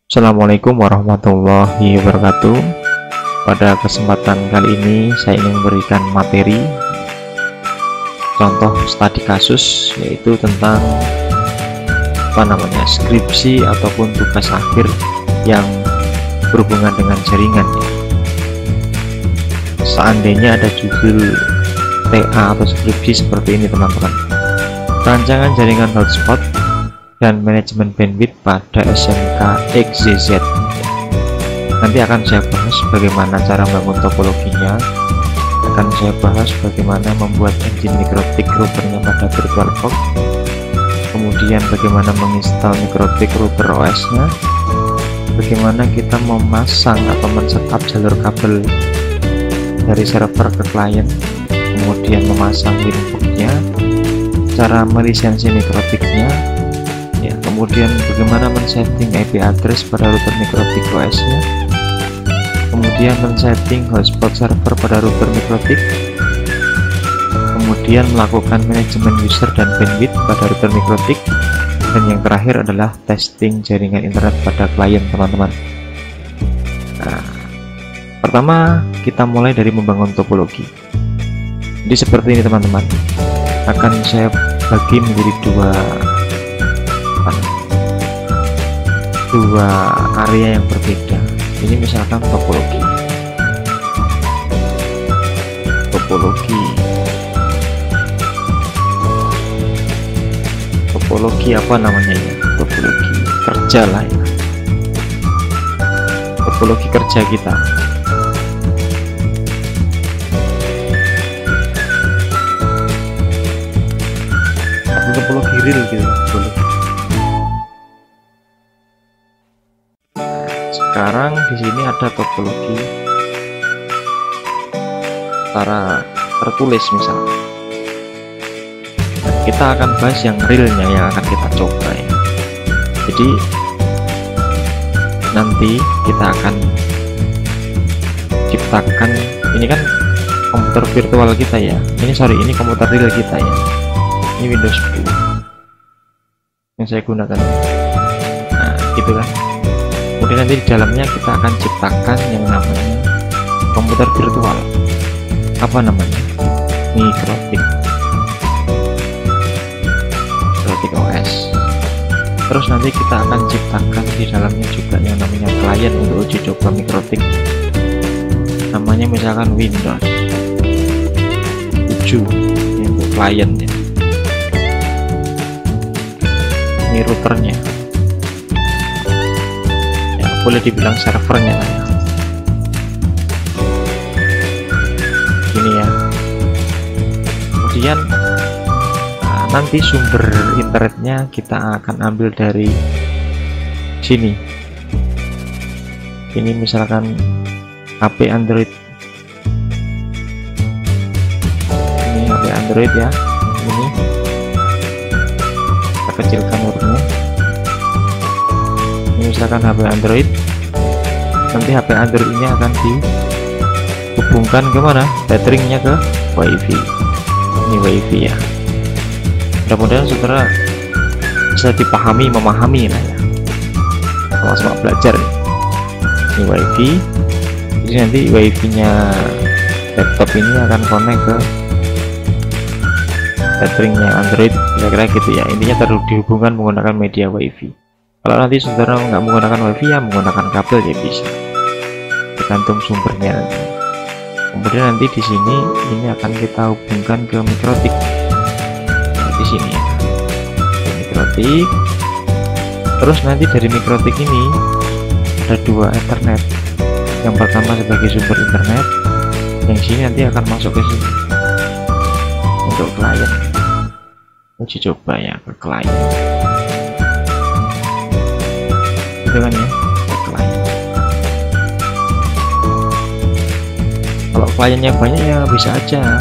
Assalamualaikum warahmatullahi wabarakatuh. Pada kesempatan kali ini saya ingin memberikan materi contoh studi kasus, yaitu tentang skripsi ataupun tugas akhir yang berhubungan dengan jaringan. Seandainya ada judul TA atau skripsi seperti ini teman-teman: rancangan jaringan hotspot dan manajemen bandwidth pada SMK XYZ. Nanti akan saya bahas bagaimana cara membangun topologinya, akan saya bahas bagaimana membuat engine mikrotik routernya pada VirtualBox, kemudian bagaimana menginstal mikrotik router OS nya, bagaimana kita memasang atau men-setup jalur kabel dari server ke klien, kemudian memasang winbox-nya, cara melisensi mikrotiknya, kemudian bagaimana men-setting IP address pada router mikrotik OS nya, kemudian men-setting hotspot server pada router mikrotik, kemudian melakukan manajemen user dan bandwidth pada router mikrotik, dan yang terakhir adalah testing jaringan internet pada klien teman-teman. Nah, pertama kita mulai dari membangun topologi. Jadi seperti ini teman-teman, akan saya bagi menjadi dua area yang berbeda. Ini misalkan topologi apa namanya ya, topologi kerja lah ya, topologi kerja kita. Atau topologi real gitu boleh. Sekarang di sini ada topologi secara tertulis misalnya. Kita akan bahas yang realnya yang akan kita coba ya. Jadi nanti kita akan ciptakan, ini kan komputer virtual kita ya. Ini komputer real kita ya. Ini Windows 10 yang saya gunakan. Nah, gitu kan. Kemudian nanti di dalamnya kita akan ciptakan yang namanya komputer virtual. Apa namanya? Mikrotik OS. Terus nanti kita akan ciptakan di dalamnya juga yang namanya klien untuk uji coba mikrotik. Namanya misalkan Windows 7 untuk kliennya. Ini routernya. Boleh dibilang servernya lah ya. Ini ya. Kemudian nanti sumber internetnya kita akan ambil dari sini. Ini misalkan HP Android. Ini HP Android ya. Ini kita kecilkan hurufnya. Misalkan HP Android, nanti HP Android ini akan dihubungkan kemana? Tetheringnya ke WiFi. Ini WiFi ya. Mudah-mudahan saudara bisa memahami lah ya. Sama-sama belajar. Ini WiFi. Jadi nanti WiFi-nya laptop ini akan connect ke tetheringnya Android, kira-kira gitu ya. Intinya dihubungkan menggunakan media WiFi. Kalau nanti saudara nggak menggunakan WiFi ya menggunakan kabel ya bisa, tergantung sumbernya nanti. Kemudian nanti di sini ini akan kita hubungkan ke mikrotik. Nah, di sini ya, ke mikrotik. Terus nanti dari mikrotik ini ada dua Ethernet. Yang pertama sebagai sumber internet, yang sini nanti akan masuk ke sini untuk klien. Uji coba ya ke klien. Dengan ya ke klien. Kalau kliennya banyak ya bisa aja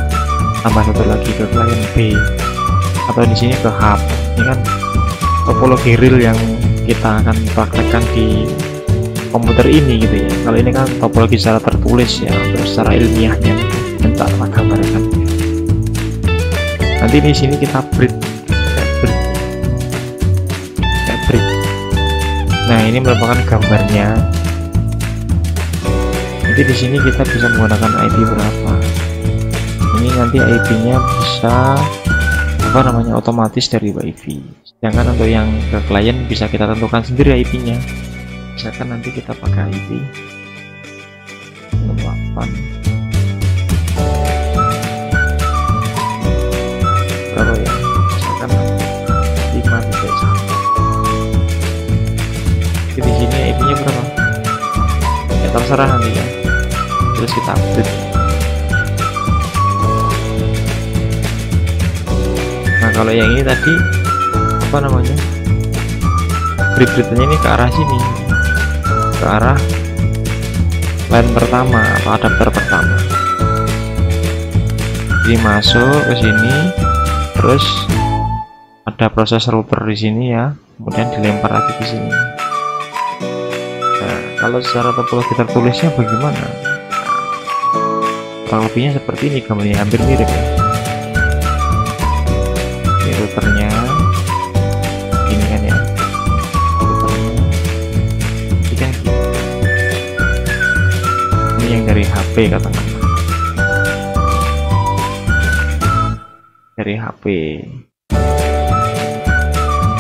tambah satu lagi ke klien B, atau di sini ke hub. Ini kan topologi real yang kita akan praktekkan di komputer ini gitu ya. Kalau ini kan topologi secara tertulis ya, untuk secara ilmiahnya dan tak gambarkan. Nanti di sini kita bridge Nah, ini merupakan gambarnya. Nanti di sini kita bisa menggunakan IP berapa. Ini nanti IP-nya bisa otomatis dari WiFi. Sedangkan untuk yang ke klien bisa kita tentukan sendiri IP-nya. Misalkan nanti kita pakai IP 8 berapa ya, misalkan 5.1. Di sini IP-nya berapa ya, terserah nanti ya, terus kita update. Nah, kalau yang ini tadi grid-gridnya ini ke arah sini, ke arah line pertama atau adapter pertama. Jadi masuk ke sini, terus ada proses router di sini ya, kemudian dilempar lagi ke sini. Nah, kalau secara topologi tertulisnya bagaimana? Kurang lebihnya seperti ini, gambarnya hampir mirip ya. Ini routernya, ini kan ya. Yang dari HP katakan, dari HP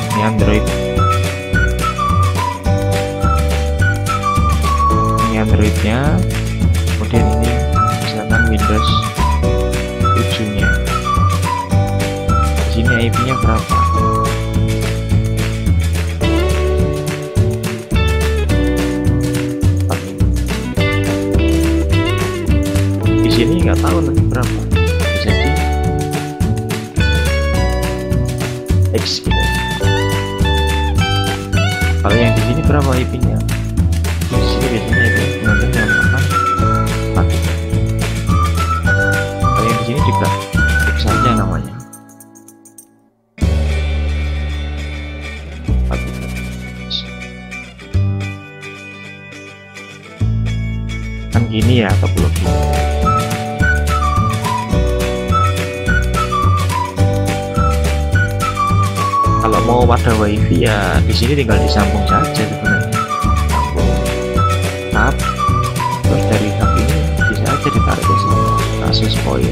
ini Android, ini Androidnya, kemudian ini misalkan Windows 7 nya. Di sini IP-nya berapa? Ini nggak tahu nanti berapa, jadi X gitu. Kalau yang di sini berapa IP-nya? Di sini biasanya itu nanti menggunakan 4. Kalau yang di sini juga X saja namanya. 4. Kan gini ya topologi. Kalau mau pada WiFi ya di sini tinggal disambung saja sebenarnya, sambung hub, terus dari hub ini bisa aja ditarik ke sini access point.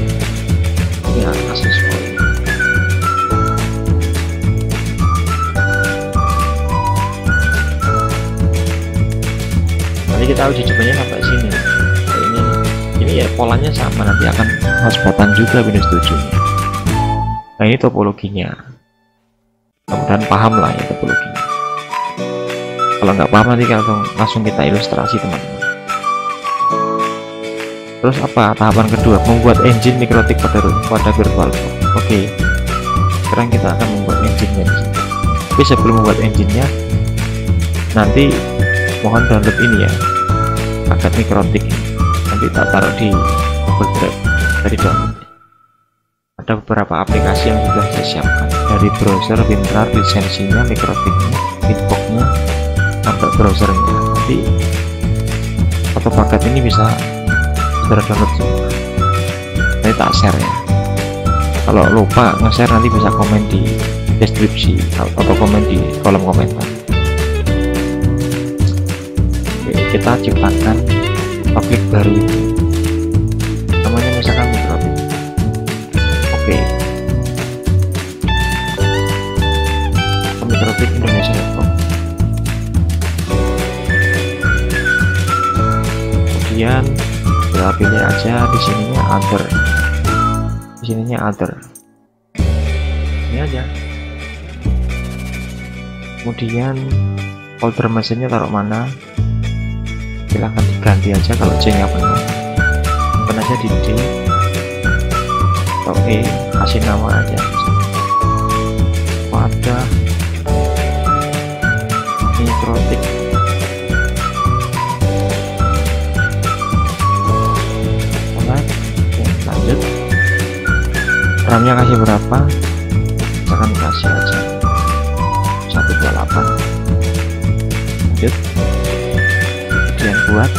Ini access point. Nanti kita uji cobanya sampai sini. Ini ya polanya sama, nanti akan hotspotan juga Windows 7 nya. Nah, ini topologinya. Mudah-mudahan paham lah ya topologinya. Kalau nggak paham nanti langsung kita ilustrasi teman-teman. Terus apa tahapan kedua? Membuat engine mikrotik pada virtual box. Oke. Sekarang kita akan membuat engine-nya di sini. Tapi sebelum membuat engine-nya, nanti mohon download ini ya, paket mikrotik. Nanti tak taruh di Google Drive dari download. Ada beberapa aplikasi yang sudah saya siapkan, dari browser, WinRAR, lisensinya, mikrotiknya, inboxnya, sampai browsernya. Nanti foto paket ini bisa saudara download semua. Nanti tak share ya. Kalau lupa nge-share nanti bisa komen di deskripsi atau komen di kolom komentar. Oke, kita ciptakan topik baru itu. Namanya misalkan mikrotik. Oke. Mikrotik Indonesia Network. Kemudian kita pilih aja di sininya other. Di sininya other. Ini aja. Kemudian folder mesinnya taruh mana? Silahkan diganti aja kalau C nya penuh. Bukan aja di D. Oke, kasih nama aja pada mikrotik. Lanjut, RAM-nya kasih berapa? Misalkan kasih aja 128. Lanjut, kemudian buat.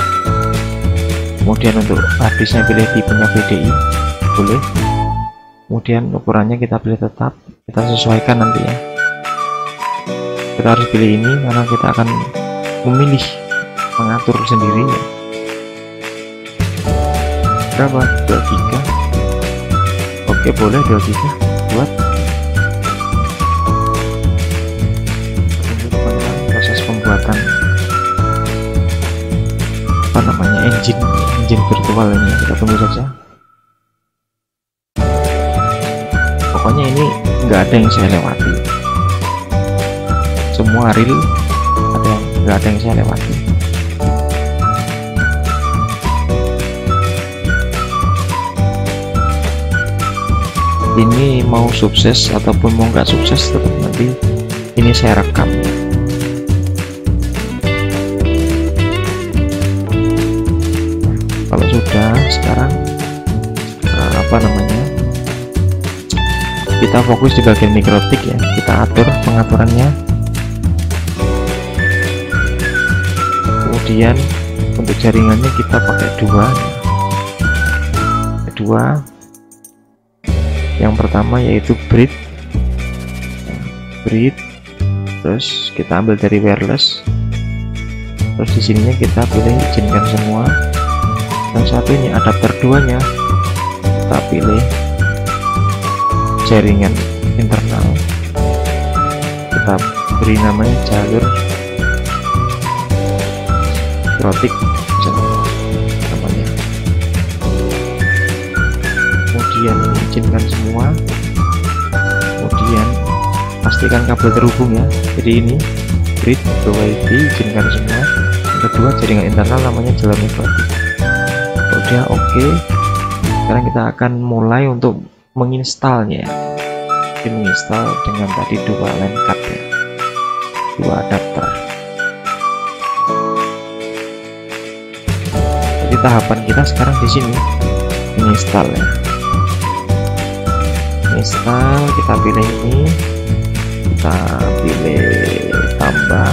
Kemudian untuk harddisknya pilih tipenya VDI, boleh. Kemudian ukurannya kita pilih tetap, kita sesuaikan nanti ya. Kita harus pilih ini karena kita akan memilih, mengatur sendiri ya. Berapa? 2 giga. Oke, boleh 2 giga buat. Proses pembuatan apa namanya, engine virtual ini, kita tunggu saja. Pokoknya ini nggak ada yang saya lewati, semua real, nggak ada yang saya lewati. Ini mau sukses ataupun mau nggak sukses, tetap nanti ini saya rekam. Kalau sudah, sekarang apa namanya, kita fokus di bagian mikrotik ya, kita atur pengaturannya. Kemudian untuk jaringannya kita pakai dua. Yang pertama yaitu bridge, terus kita ambil dari wireless, terus di sininya kita pilih izinkan semua. Yang satu ini adapter 2 nya kita pilih jaringan internal, kita beri namanya jalur mikrotik namanya. Kemudian izinkan semua, kemudian pastikan kabel terhubung ya. Jadi ini grid ke wifi, izinkan semua. Yang kedua jaringan internal namanya jalur mikrotik. Udah oke. Sekarang kita akan mulai untuk menginstalnya. Menginstal dengan tadi 2 LAN card ya, 2 adapter. Jadi tahapan kita sekarang di sini menginstal ya. Install, kita pilih ini, kita pilih tambah,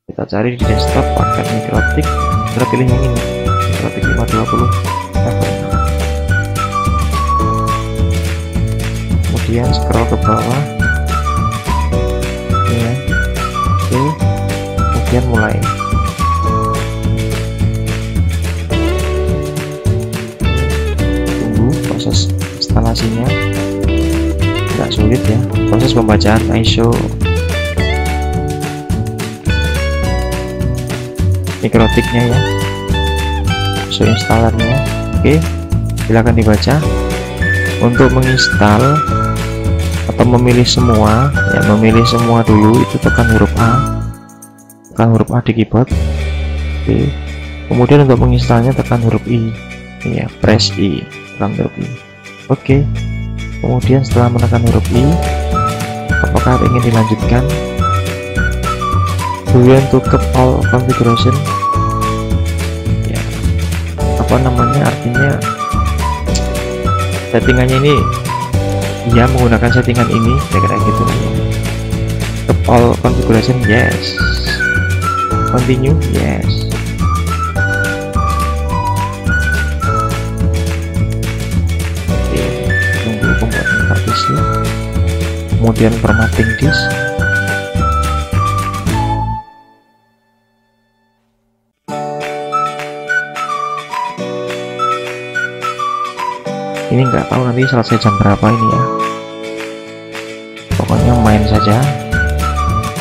kita cari di desktop paket mikrotik, kita pilih yang ini, mikrotik 520. Kemudian scroll ke bawah ya. Oke, kemudian mulai. Proses instalasinya tidak sulit ya. Proses pembacaan ISO mikrotiknya ya, ISO installernya. Oke, silakan dibaca. Untuk menginstal atau memilih semua ya, memilih semua dulu, itu tekan huruf A di keyboard. Oke, kemudian untuk menginstalnya tekan huruf I ya, press I, tekan huruf I. Oke, kemudian setelah menekan huruf I, apakah ingin dilanjutkan? Do you want to keep all configuration? Ya, apa namanya, artinya settingannya ini ya, menggunakan settingan ini kira-kira gitu. Keep all configuration, yes. Continue, yes. Pembuatan partisi, kemudian formatting disk. Ini nggak tahu nanti selesai jam berapa ini ya, pokoknya main saja.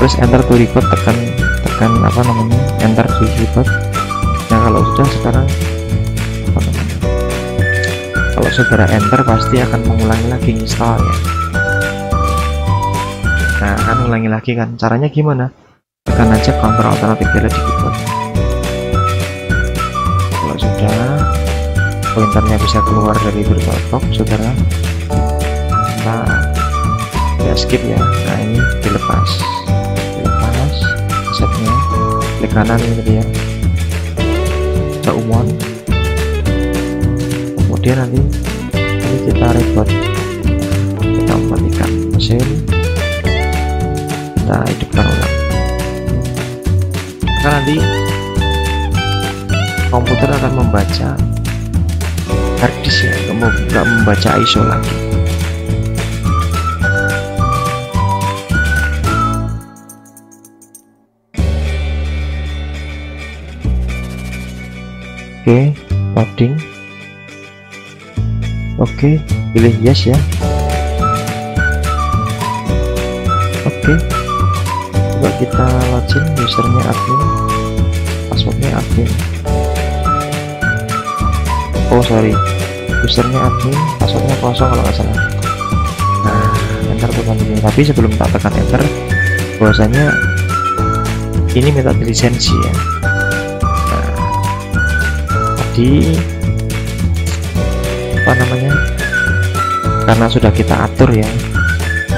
Terus enter to record, tekan apa namanya, enter to record. Nah kalau sudah, sekarang apa namanya, kalau saudara enter pasti akan mengulangi lagi install ya. Nah akan ulangi lagi kan, caranya gimana? Tekan aja counter alternatif di keyboard. Kalau sudah, pointernya bisa keluar dari VirtualBox, saudara. Nah ya skip ya. Nah ini dilepas setnya, klik kanan ini ya, umum. Kemudian nanti ini kita reboot, kita matikan mesin, kita hidupkan ulang. Maka nanti komputer akan membaca harddisk ya, nggak membaca ISO lagi. Oke, loading. Oke, pilih yes ya. Oke, coba kita login, usernya admin, passwordnya admin. Oh sorry, usernya admin, passwordnya kosong kalau nggak salah. Nah, enter bukan ini. Tapi sebelum tak tekan enter, bahwasanya ini minta lisensi ya. Nah, tadi apa namanya, karena sudah kita atur ya,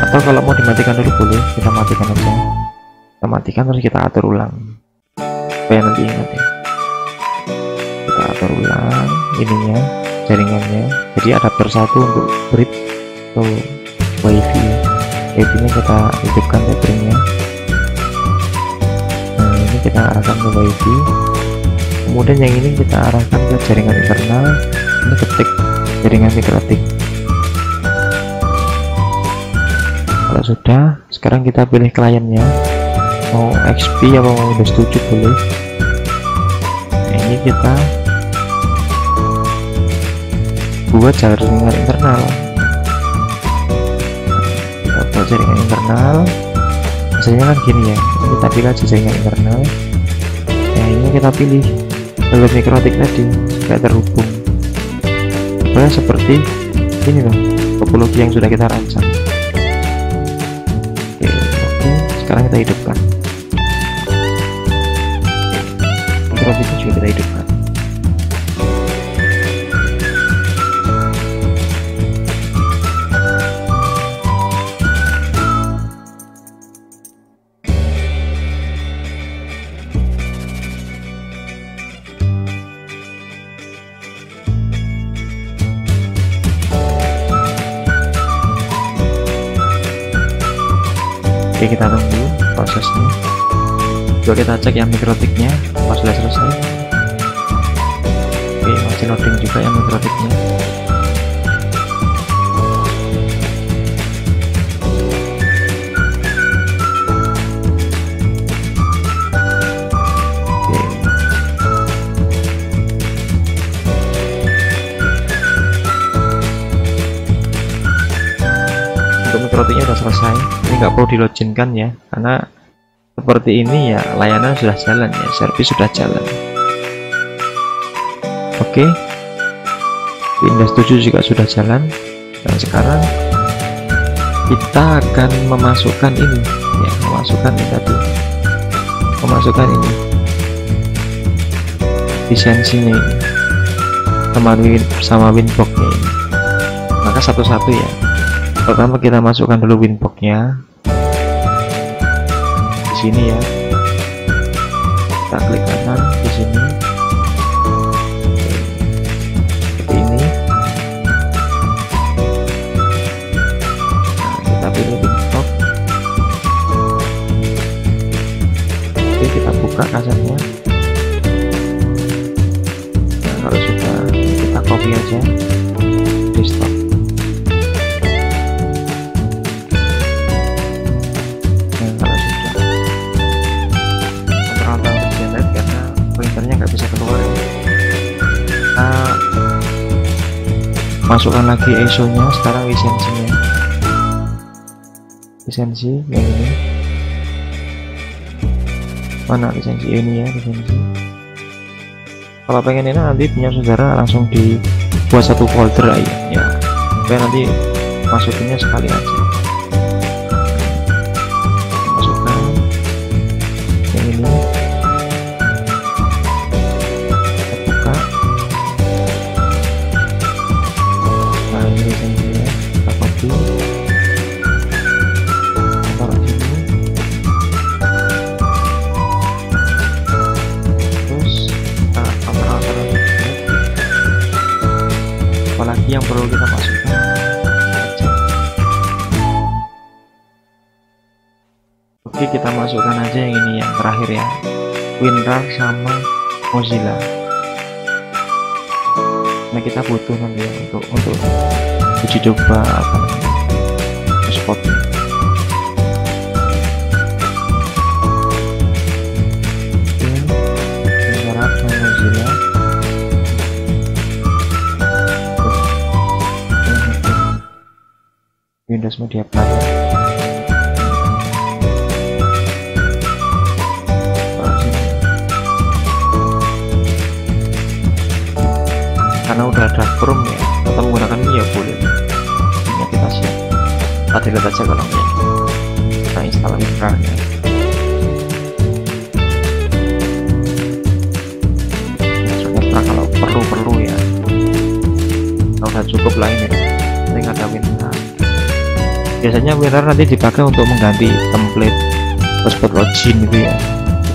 atau kalau mau dimatikan dulu boleh, kita matikan aja, kita matikan terus kita atur ulang supaya nanti ingat ya. Kita atur ulang ininya, jaringannya, jadi adapter satu untuk bridge atau wifi ya. Wifi nya kita hidupkan tethering-nya. Nah ini kita arahkan ke wifi, kemudian yang ini kita arahkan ke jaringan internal. Ini ketik jaringan mikrotik. Kalau sudah, sekarang kita pilih kliennya, mau XP atau mau Windows 7 boleh. Nah, ini kita buat jaringan internal. Kita buat jaringan internal, hasilnya kan gini ya. Kita pilih aja jaringan internal. Nah ini kita pilih jalur mikrotik tadi tidak terhubung. Nah, seperti ini loh topologi yang sudah kita rancang. Oke, sekarang kita hidupkan. Mikrotiknya juga kita hidupkan. Oke, kita tunggu prosesnya. Coba kita cek yang mikrotiknya pas sudah selesai. Oke, masih loading juga yang mikrotiknya. Mikrotiknya sudah selesai, ini nggak perlu diloginkan ya, karena seperti ini ya layanan sudah jalan ya, servis sudah jalan. Oke, Windows 7 juga sudah jalan. Dan sekarang kita akan memasukkan ini ya, memasukkan ini lisensinya ini sama Winbox-nya ini. Maka satu-satu ya. Pertama kita masukkan dulu Winbox-nya di sini ya. Kita klik kanan di sini. Seperti ini. Nah, kita pilih Winbox. Oke, kita buka kasetnya. Nah, kalau sudah kita copy aja desktop. Bisa keluar ya. Nah, masukkan lagi ISO nya, sekarang lisensinya, lisensi yang ini mana, lisensi ini ya, lisensi. Kalau pengen ini nanti punya saudara langsung dibuat satu folder aja ya, supaya nanti masukinnya sekali aja. Masukkan yang ini. Yang perlu kita masukkan aja. Oke, kita masukkan aja yang ini yang terakhir ya, WinRAR sama Mozilla. Nah kita butuh nanti ya, untuk uji coba apa namanya, spotnya. Oke, WinRAR sama Mozilla. Windows Media Player. Karena udah ada Chrome ya, atau menggunakan ini ya boleh. Ini kita siap. Kita lihat aja kalau ini. Kita install WinRAR-nya. Kalau perlu ya. Kalau udah cukup lah ini. Paling ada WinRAR. Biasanya WinRAR nanti dipakai untuk mengganti template hotspot login gitu ya.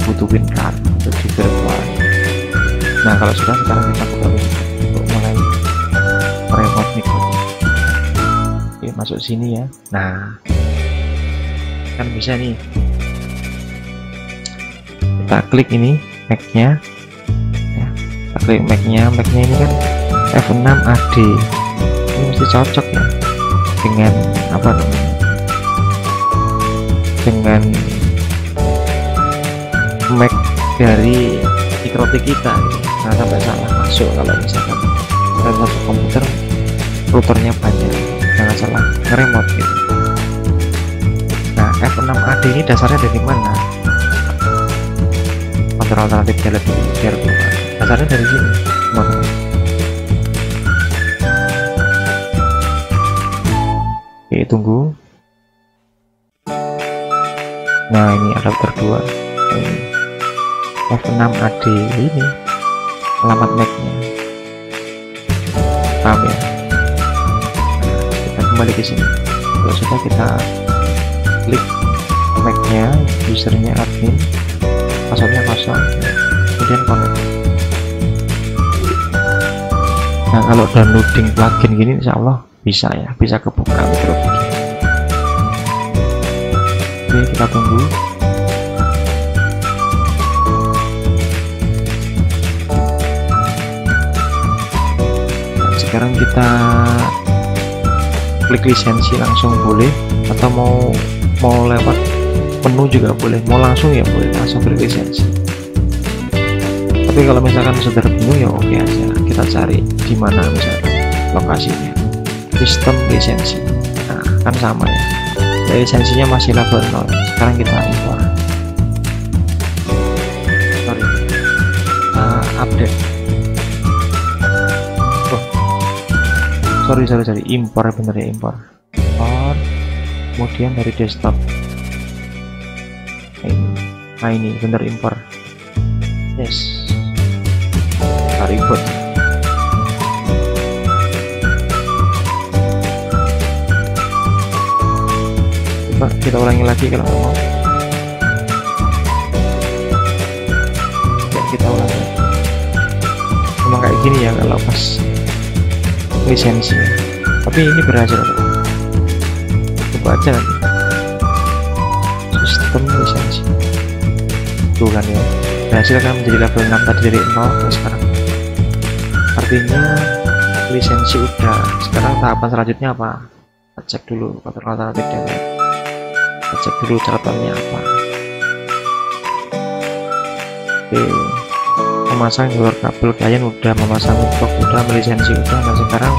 Butuh WinRAR untuk di virtual. Nah kalau sudah, sekarang kita buka WinRAR untuk mulai remote micro. Oke, masuk sini ya. Nah kan bisa nih, kita klik ini Mac-nya ya, kita klik Mac-nya ini kan F6 AD, ini mesti cocok ya dengan apa namanya, dengan Mac dari Mikrotik kita gitu. Nah sampai salah masuk kalau misalkan kita satu komputer routernya banyak, jangan salah nge-remote gitu. Nah F6 AD ini dasarnya dari mana? Kontrol alternatif jalan biar keluar, dasarnya dari sini teman-teman. Oke, tunggu. Nah ini adapter 2 ini F6 AD, ini alamat Mac-nya, paham ya? Kita kembali ke sini. Kalau sudah, kita klik Mac-nya, usernya admin, passwordnya kosong, kemudian connect. Nah kalau downloading plugin gini insya Allah bisa ya, bisa kebuka Mikrotik. Oke, kita tunggu. Nah, sekarang kita klik lisensi langsung boleh, atau mau lewat menu juga boleh, mau langsung ya boleh, langsung klik lisensi. Tapi kalau misalkan sudah penuh ya oke aja, kita cari di mana misalkan lokasinya, sistem lisensi. Nah kan sama ya, lisensinya masih level 0. Sekarang kita impor, update. Sorry, impor, bener ya, impor. Kemudian dari desktop ini bener impor. Yes, ribut. Coba kita ulangi lagi kalau mau. Ya, kita ulangi. Memang kayak gini ya kalau pas lisensi, tapi ini berhasil. Coba aja nanti sistem lisensi tuh kan ya, berhasil kan, menjadi level 6 tadi dari 0 ke sekarang. Artinya lisensi udah. Sekarang tahapan selanjutnya apa? Kita cek dulu kontrol alternatif data, kita cek dulu catatannya apa. Oke, memasang jalur kabel klien udah, memasang network udah, melisensi udah. Nah sekarang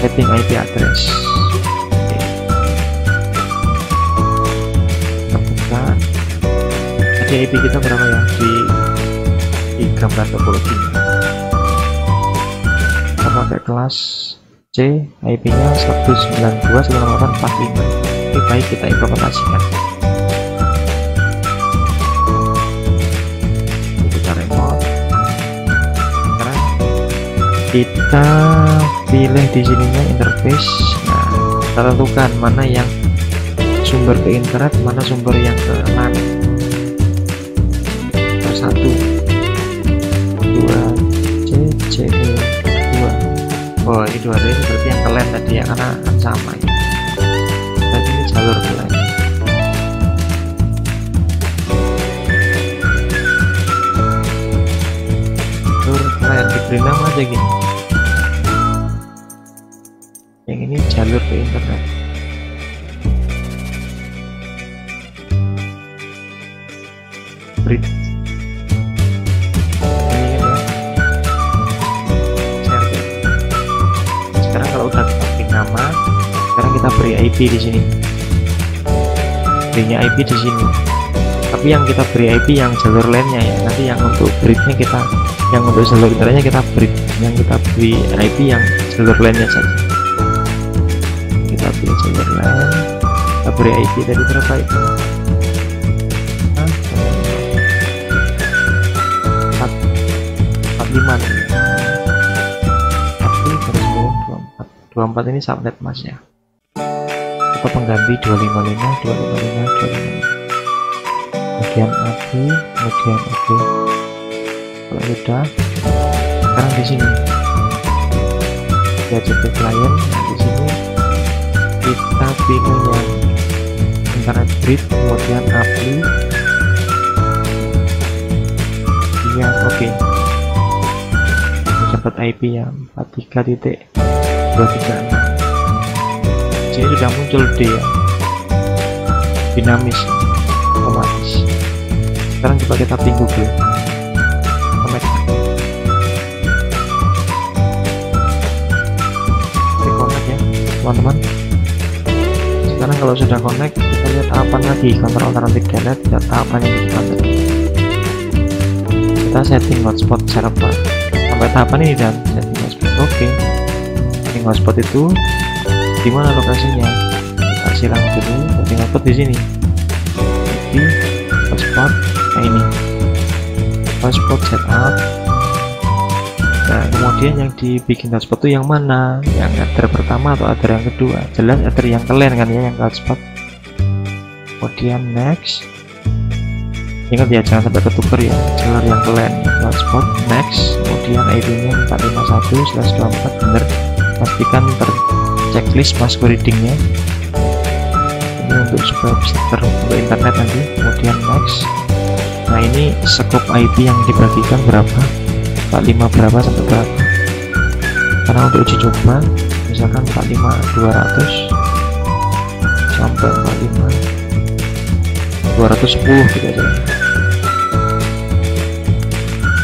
setting IP address. Oke, kita buka. Tadi IP kita berapa ya di gambar topologi. Kita pakai kelas C, IP nya 192.168.45. Ini baik, kita implementasikan. Kita pilih di sininya interface. Nah kita tentukan mana yang sumber ke internet, mana sumber yang ke LAN. Terus 1 2 CCE 2. Oh ini 2 ini berarti yang ke LAN tadi ya, karena kan sama ya. Tadi ini jalur ke LAN. Jalur ke LAN diberi nama aja gini. Yang ini jalur ke internet. Bridge. Ini kan ya. Sekarang kalau udah kita pilih nama, Sekarang kita beri IP di sini, berinya IP di sini, tapi yang kita beri IP yang jalur lainnya ya. Nanti yang untuk bridge-nya kita, yang untuk jalur internetnya kita bridge, yang kita beri IP yang jalur lainnya saja. Kita beri jalur lain, kita beri IP dari berapa itu? 24 ini subnet mas ya, atau pengganti 255 kemudian AB, kemudian OK. Kalau sudah, sekarang di sini kita cek klien. Nah, di sini kita pilih yang internet bridge, kemudian apply yang OK. Dapat IP yang 43.236. Sini sudah muncul D ya, dinamis, otomatis. Sekarang coba kita ping Google connect. Connect ya teman-teman. Sekarang kalau sudah connect, kita lihat apa lagi, kontrol alternatif delete, data apa yang kita tadi. Kita setting hotspot server sampai tahapan ini dan setting hotspot. Oke. Setting hotspot itu di mana lokasinya? Kita silang dulu. Setting hotspot di sini. Di hotspot. Nah ini hotspot setup. Nah kemudian yang dibikin hotspot itu yang mana? Yang adder pertama atau adder yang kedua? Jelas adder yang kalian kan ya, yang hotspot. Kemudian next. Ingat ya, jangan sampai ketuker ya, jalur yang kalian hotspot. Next, kemudian IP-nya 451/24 bener, pastikan terchecklist password readingnya ini untuk supaya bisa terhubung ke internet nanti. Kemudian next. Nah ini scope IP yang dibagikan berapa, 45 berapa sampai berapa. Karena untuk uji coba misalkan 45200 sampai 45210 gitu aja.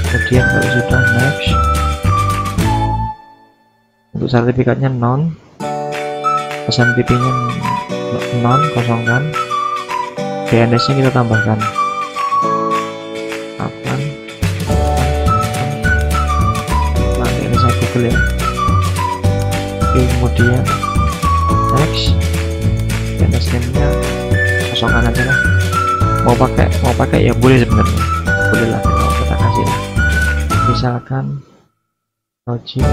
Kemudian kalau sudah next, untuk sertifikatnya non, SMTP nya non, kosongkan, DNS nya kita tambahkan 8. Nah ini saya Google ya. Oke, kemudian next, DNS nya kosongkan aja lah. Mau pakai ya boleh sebenarnya, boleh lah, kalau kita kasih lah. Misalkan login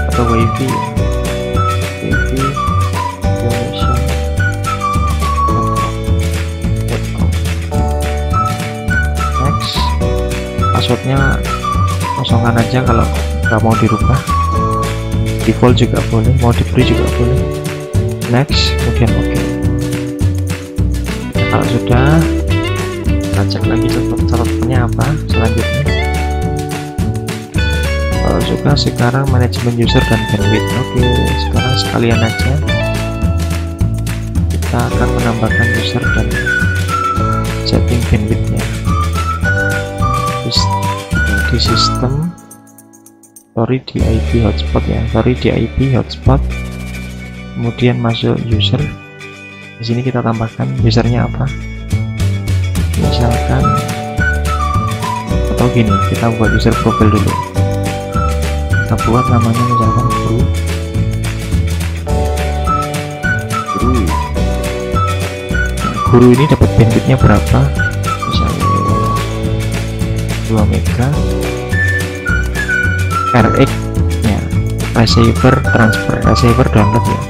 atau wifi ya. Wifi Indonesia. Next, passwordnya kosongkan aja kalau nggak mau dirubah. Default juga boleh, mau diberi juga boleh. Next, kemudian OK. Kalau sudah, kita cek lagi catatannya apa selanjutnya. Kalau suka sekarang manajemen user dan bandwidth. Oke, sekarang sekalian aja kita akan menambahkan user dan setting bandwidthnya di sistem. Sorry, di IP hotspot ya, di IP hotspot. Kemudian masuk user. Di sini kita tambahkan usernya apa, misalkan, atau gini, kita buat user profile dulu. Kita buat namanya misalkan guru. Nah, guru ini dapat bandwidthnya berapa? Misalnya 2 mega. RX nya receiver transfer, receiver download ya.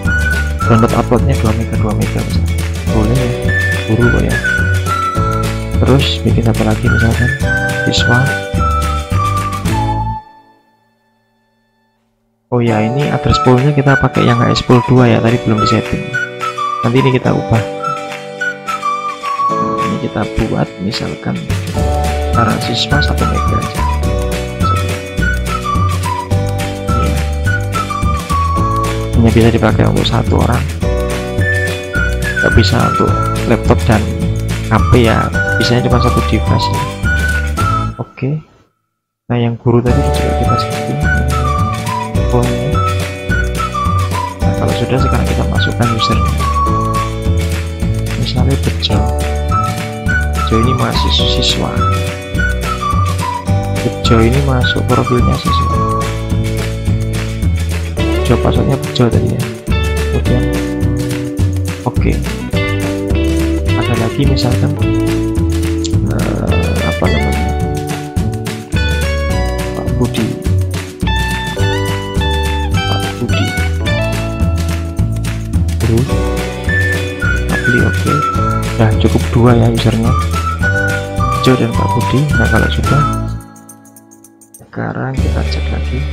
Download uploadnya 2 mega misalnya. Boleh ya, guru kok ya. Terus bikin apa lagi, misalkan siswa. Oh ya, ini address poolnya kita pakai yang HS pool 2 ya, tadi belum disetting. Nanti ini kita ubah. Nah, ini kita buat misalkan para siswa 1 mega aja. Hanya bisa dipakai untuk 1 orang, nggak bisa untuk laptop dan HP ya, bisanya cuma 1 device ya. Oke. Nah yang guru tadi juga kita setting poolnya. Nah kalau sudah, sekarang kita masukkan usernya. Misalnya Bejo ini masih siswa. Bejo ini masuk profilnya siswa. Bejo passwordnya Bejo tadi ya. Kemudian oke. Ada lagi misalkan apa namanya, Pak Budi. Terus apply oke. Nah, cukup 2 ya usernya, Bejo dan Pak Budi. Nah, kalau sudah, sekarang kita cek lagi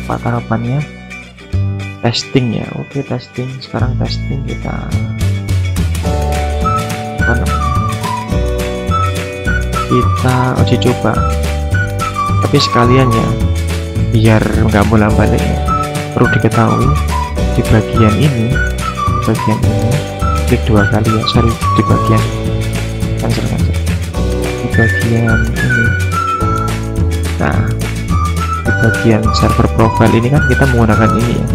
apa tahapannya. Testing ya. Oke, testing. Sekarang testing, kita apa namanya, kita uji coba. Tapi sekalian ya, biar nggak bolak-balik ya, perlu diketahui di bagian ini klik 2 kali ya, sorry, di bagian cancel di bagian ini. Nah, di bagian server profile ini kan kita menggunakan ini ya.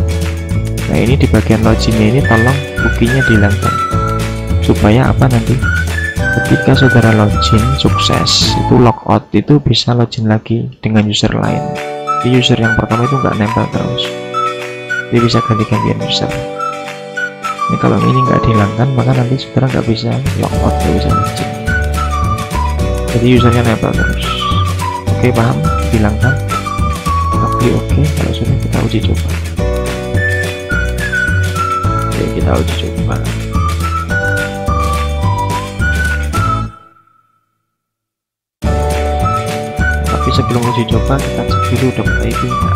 Nah, ini di bagian loginnya ini tolong cookie-nya dihilangkan, supaya apa, nanti ketika saudara login sukses itu logout itu bisa login lagi dengan user lain. Di user yang pertama itu nggak nempel terus, dia bisa ganti-gantian user. Ini kalau ini nggak dihilangkan, maka nanti saudara nggak bisa logout, nggak bisa login, jadi usernya nempel terus. Oke, paham? Hilangkan, tapi oke. Kalau sudah, kita uji coba. Oke, kita uji coba. Tapi sebelum uji coba, kita cek dulu dapat IP enggak.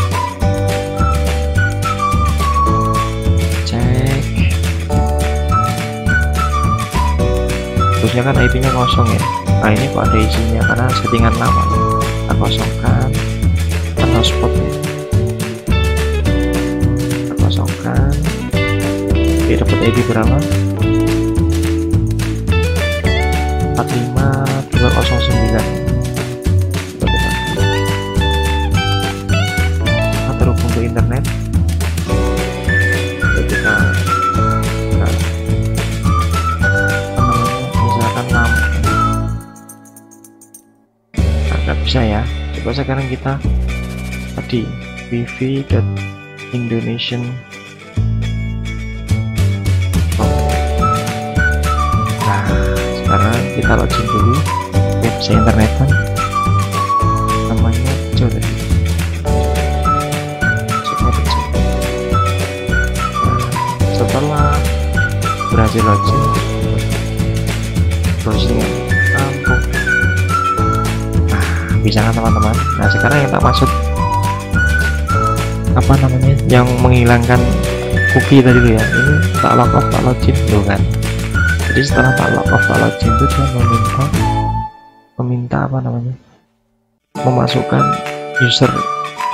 Cek. Terusnya kan IP-nya kosong ya. Nah, ini kok ada isinya karena settingan lama. Kita kosongkan hotspotnya. Kita kosongkan. Oke, dapat IP berapa? 45209. Kita terhubung ke internet. Kita misalkan 6. Nggak bisa ya. Coba sekarang kita tadi wifi.indonesian. Nah, sekarang kita login dulu website internet kan, namanya Bejo tadi. Setelah berhasil login, browsing rampung. Nah, bisa kan teman-teman. Nah, sekarang yang tak maksud apa namanya, yang menghilangkan cookie tadi tuh ya, ini tak log off tak login loh kan. Jadi setelah tak log off tak login itu dia meminta apa namanya, memasukkan user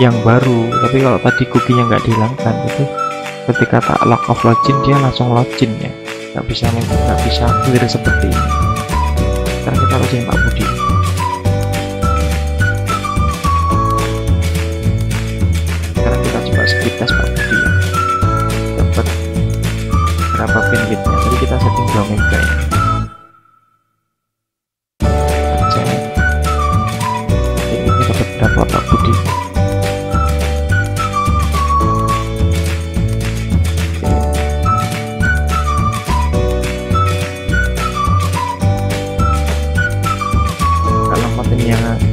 yang baru. Tapi kalau tadi cookie-nya nggak dihilangkan, itu ketika tak log off login dia langsung login ya, nggak bisa clear seperti ini. Sekarang kita login Pak Budi. Sekarang kita coba speed test Pak Budi ya, dapat berapa bandwidthnya. Tadi kita setting 2 mega ya. Ini dapat berapa Pak Budi?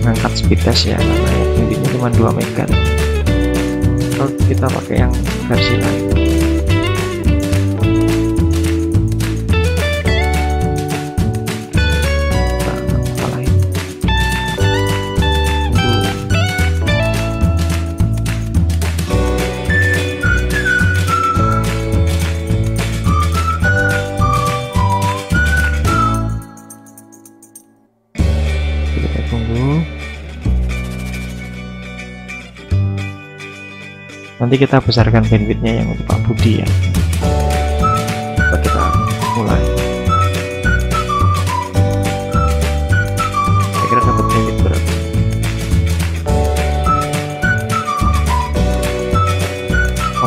Ngangkat speed test ya, karena intinya cuma 2 mega. Kalau kita pakai yang versi lain, apa lain? Kita tunggu. Nanti kita besarkan bandwidthnya yang untuk Pak Budi ya. Coba kita mulai. Saya kira dapat bandwidth berapa?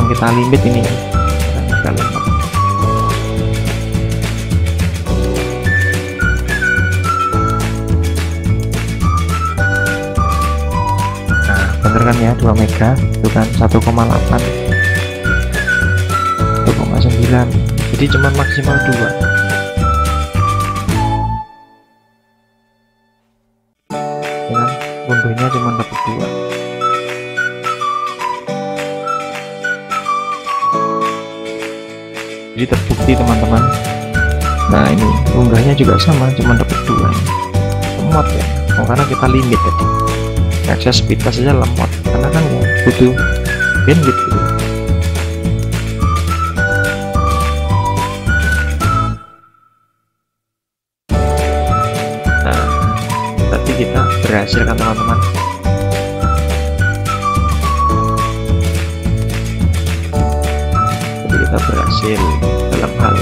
Oh, 4 GB yang kita limit ini, kita limit. Nah bener kan ya, 2 mega itu kan 1,8 1,9, jadi cuman maksimal 2 ya, unduhnya cuma dapat 2. Jadi terbukti teman-teman. Nah ini unggahnya juga sama, cuma dapat 2 ini. Lemot ya, karena kita limit tadi. Akses speednya saja lemot, karena kan ya butuh bandwidth gitu. Nah berarti kita berhasil kan teman-teman. Jadi kita berhasil dalam hal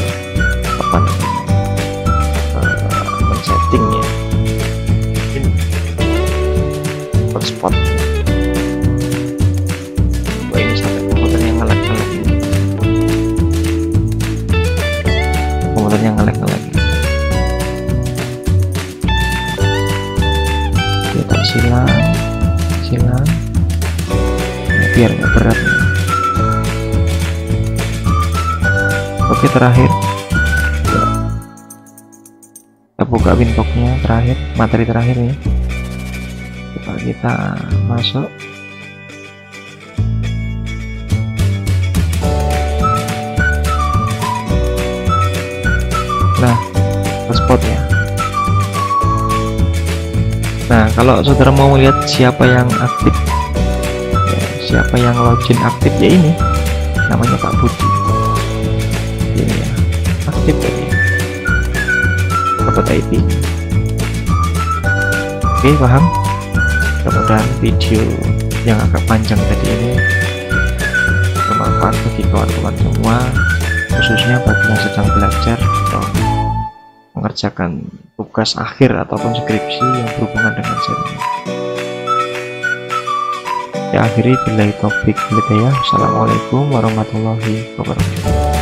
apa namanya, men-settingnya ini hotspot. Wah ini sampai komputernya ngelek-ngelek ini, komputernya ngelek-ngelek. Kita silang nah, biar nggak berat ya. Oke terakhir kita buka winboxnya, terakhir materi terakhir ya. Coba kita masuk. Nah hotspotnya. Nah kalau saudara mau melihat siapa yang aktif ya, siapa yang login aktif ya ini namanya Pak Budi ini ya, aktif tadi dapat IP. Oke paham. Mudah-mudahan video yang agak panjang tadi ini bermanfaat bagi kawan-kawan semua, khususnya bagi yang sedang belajar atau mengerjakan tugas akhir ataupun skripsi yang berhubungan dengan jaringan. Ya akhiri billahi taufik hidayah. Assalamualaikum warahmatullahi wabarakatuh.